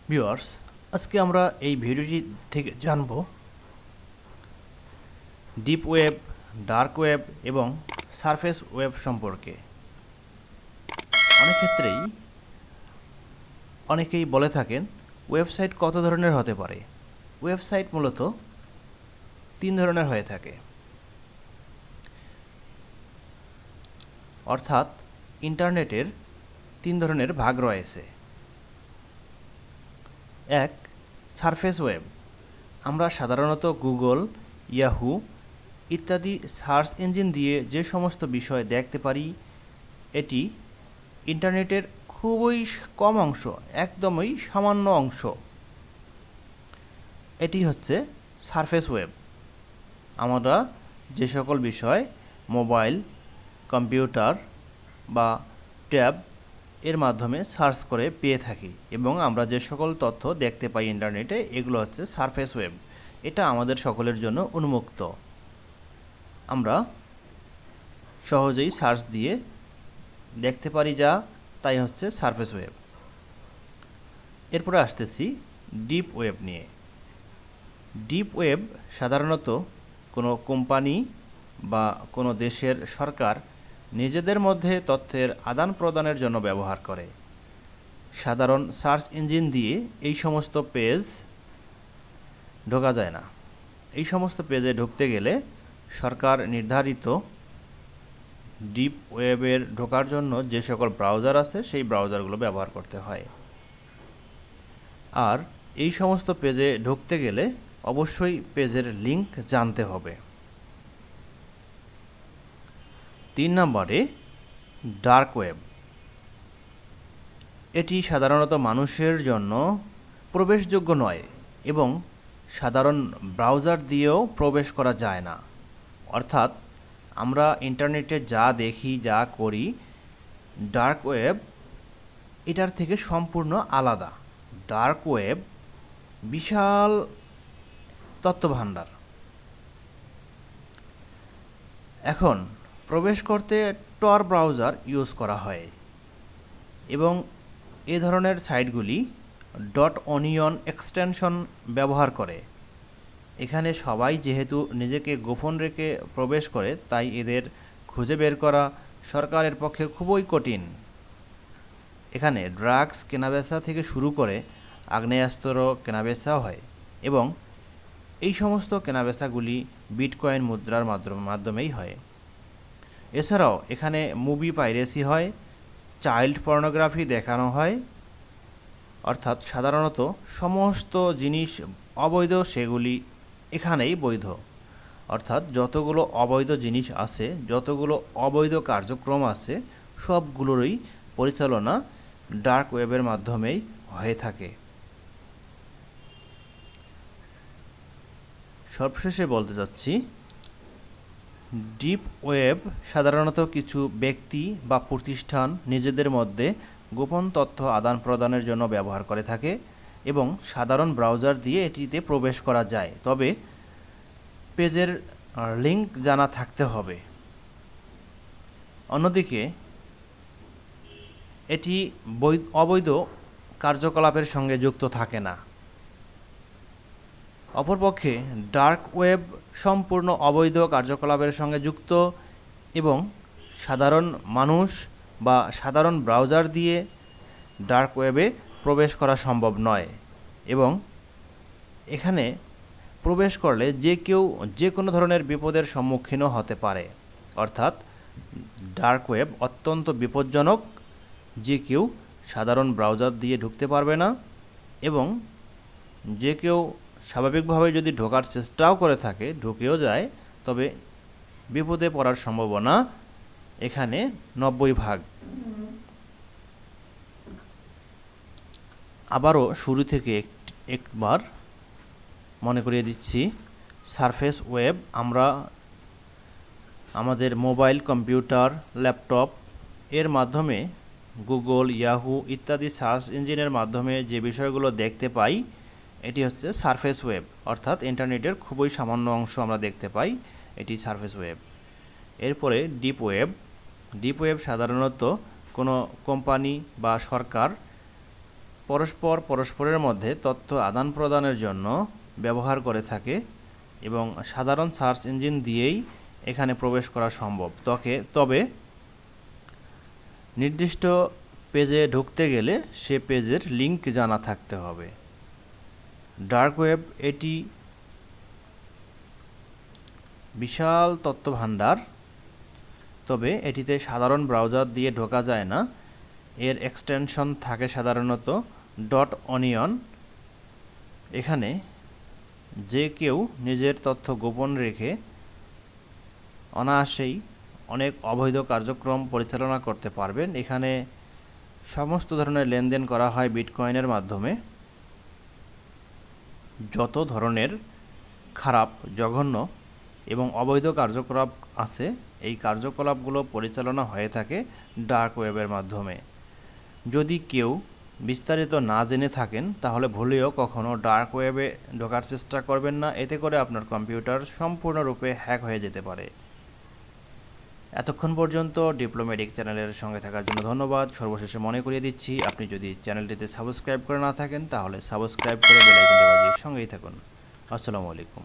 Viewers, আজকে আমরা এই ভিডিওটি থেকে জানব ডিপ ওয়েব, ডার্ক ওয়েব এবং সারফেস ওয়েব সম্পর্কে। অনেক ক্ষেত্রেই অনেকেই বলে থাকেন ওয়েবসাইট কত ধরনের হতে পারে। ওয়েবসাইট মূলত 3 ধরনের হয়ে থাকে, অর্থাৎ ইন্টারনেটের 3 ধরনের ভাগ রয়েছে। এক, সারফেস ওয়েব। আমরা সাধারণত গুগল, ইয়াহু ইত্যাদি সার্চ ইঞ্জিন দিয়ে যে সমস্ত বিষয় দেখতে পারি, এটি ইন্টারনেটের খুবই কম অংশ, একদমই সামান্য অংশ। এটি হচ্ছে সারফেস ওয়েব। আমরা যে সকল বিষয় মোবাইল, কম্পিউটার বা ট্যাব এর মাধ্যমে সার্চ করে পেয়ে থাকি এবং আমরা যে সকল তথ্য দেখতে পাই ইন্টারনেটে, এগুলো হচ্ছে সারফেস ওয়েব। এটা আমাদের সকলের জন্য উন্মুক্ত। আমরা সহজেই সার্চ দিয়ে দেখতে পারি, যা তাই হচ্ছে সারফেস ওয়েব। এরপরে আসতেছি ডিপ ওয়েব নিয়ে। ডিপ ওয়েব সাধারণত কোনো কোম্পানি বা কোনো দেশের সরকার নিজেদের মধ্যে তথ্যের আদান প্রদানের জন্য ব্যবহার করে। সাধারণ সার্চ ইঞ্জিন দিয়ে এই সমস্ত পেজ ঢোকা যায় না। এই সমস্ত পেজে ঢুকতে গেলে সরকার নির্ধারিত ডিপ ওয়েবের ঢোকার জন্য যে সকল ব্রাউজার আছে সেই ব্রাউজারগুলো ব্যবহার করতে হয়। আর এই সমস্ত পেজে ঢুকতে গেলে অবশ্যই পেজের লিংক জানতে হবে। 3 নম্বরে ডার্ক ওয়েব। এটি সাধারণত মানুষের জন্য প্রবেশযোগ্য নয় এবং সাধারণ ব্রাউজার দিয়েও প্রবেশ করা যায় না। অর্থাৎ আমরা ইন্টারনেটে যা দেখি, যা করি, ডার্ক ওয়েব এটার থেকে সম্পূর্ণ আলাদা। ডার্ক ওয়েব বিশাল তথ্যভাণ্ডার। এখন প্রবেশ করতে টর ব্রাউজার ইউজ করা হয় এবং এ ধরনের সাইটগুলি .onion এক্সটেনশন ব্যবহার করে। এখানে সবাই যেহেতু নিজেকে গোপন রেখে প্রবেশ করে, তাই এদের খুঁজে বের করা সরকারের পক্ষে খুবই কঠিন। এখানে ড্রাগস কেনাবেচা থেকে শুরু করে আগ্নেয়াস্ত্র কেনাবেচাও হয় এবং এই সমস্ত কেনাবেচাগুলি বিটকয়েন মুদ্রার মাধ্যমেই হয়। এছাড়াও এখানে মুভি পাইরেসি হয়, চাইল্ড পর্নোগ্রাফি দেখানো হয়। অর্থাৎ সাধারণত সমস্ত জিনিস অবৈধ, সেগুলি এখানেই বৈধ। অর্থাৎ যতগুলো অবৈধ জিনিস আছে, যতগুলো অবৈধ কার্যক্রম আছে, সবগুলোরই পরিচালনা ডার্ক ওয়েবের মাধ্যমেই হয়ে থাকে। সবশেষে বলতে চাচ্ছি, ডিপ ওয়েব সাধারণত কিছু ব্যক্তি বা প্রতিষ্ঠান নিজেদের মধ্যে গোপন তথ্য আদান প্রদানের জন্য ব্যবহার করে থাকে এবং সাধারণ ব্রাউজার দিয়ে এটিতে প্রবেশ করা যায়, তবে পেজের লিংক জানা থাকতে হবে। অন্যদিকে এটি অবৈধ কার্যকলাপের সঙ্গে যুক্ত থাকে না। অপরপক্ষে ডার্ক ওয়েব সম্পূর্ণ অবৈধ কার্যকলাপের সঙ্গে যুক্ত এবং সাধারণ মানুষ বা সাধারণ ব্রাউজার দিয়ে ডার্ক ওয়েবে প্রবেশ করা সম্ভব নয় এবং এখানে প্রবেশ করলে যে কেউ যে কোনো ধরনের বিপদের সম্মুখীনও হতে পারে। অর্থাৎ ডার্ক ওয়েব অত্যন্ত বিপজ্জনক। যে কেউ সাধারণ ব্রাউজার দিয়ে ঢুকতে পারবে না এবং যে কেউ স্বাভাবিকভাবে যদি ঢোকার চেষ্টাও করে থাকে, ঢুকেও যায়, তবে বিপদে পড়ার সম্ভাবনা এখানে 90%। আবারও শুরু থেকে একবার মনে করিয়ে দিচ্ছি, সারফেস ওয়েব আমরা আমাদের মোবাইল, কম্পিউটার, ল্যাপটপ এর মাধ্যমে গুগল, ইয়াহু ইত্যাদি সার্চ ইঞ্জিনের মাধ্যমে যে বিষয়গুলো দেখতে পাই, এটি হচ্ছে সারফেস ওয়েব। অর্থাৎ ইন্টারনেটের খুবই সামান্য অংশ আমরা দেখতে পাই, এটি সারফেস ওয়েব। এরপরে ডিপ ওয়েব। ডিপ ওয়েব সাধারণত কোনো কোম্পানি বা সরকার পরস্পরের মধ্যে তথ্য আদান প্রদানের জন্য ব্যবহার করে থাকে এবং সাধারণ সার্চ ইঞ্জিন দিয়েই এখানে প্রবেশ করা সম্ভব। তবে নির্দিষ্ট পেজে ঢুকতে গেলে সে পেজের লিংক জানা থাকতে হবে। ডার্ক ওয়েব এটি বিশাল তথ্য ভাণ্ডার, তবে এটিতে সাধারণ ব্রাউজার দিয়ে ঢোকা যায় না। এর এক্সটেনশন থাকে সাধারণত .onion। এখানে যে কেউ নিজের তথ্য গোপন রেখে অনায়াসেই অনেক অবৈধ কার্যক্রম পরিচালনা করতে পারবেন। এখানে সমস্ত ধরনের লেনদেন করা হয় বিটকয়েনের মাধ্যমে। যত ধরনের খারাপ, জঘন্য এবং অবৈধ কার্যকলাপ আছে, এই কার্যকলাপগুলো পরিচালনা হয়ে থাকে ডার্ক ওয়েবের মাধ্যমে। যদি কেউ বিস্তারিত না জেনে থাকেন তাহলে ভুলেও কখনো ডার্ক ওয়েবে ঢোকার চেষ্টা করবেন না, এতে করে আপনার কম্পিউটার সম্পূর্ণরূপে হ্যাক হয়ে যেতে পারে। এতক্ষণ পর্যন্ত ডিপ্লোম্যাটিক চ্যানেলের সঙ্গে থাকার জন্য ধন্যবাদ। সর্বশেষে মনে করিয়ে দিচ্ছি, আপনি যদি চ্যানেলটিতে সাবস্ক্রাইব করে না থাকেন তাহলে সাবস্ক্রাইব করে বেল আইকনটি বাজিয়ে সঙ্গেই থাকুন। আসসালামু আলাইকুম।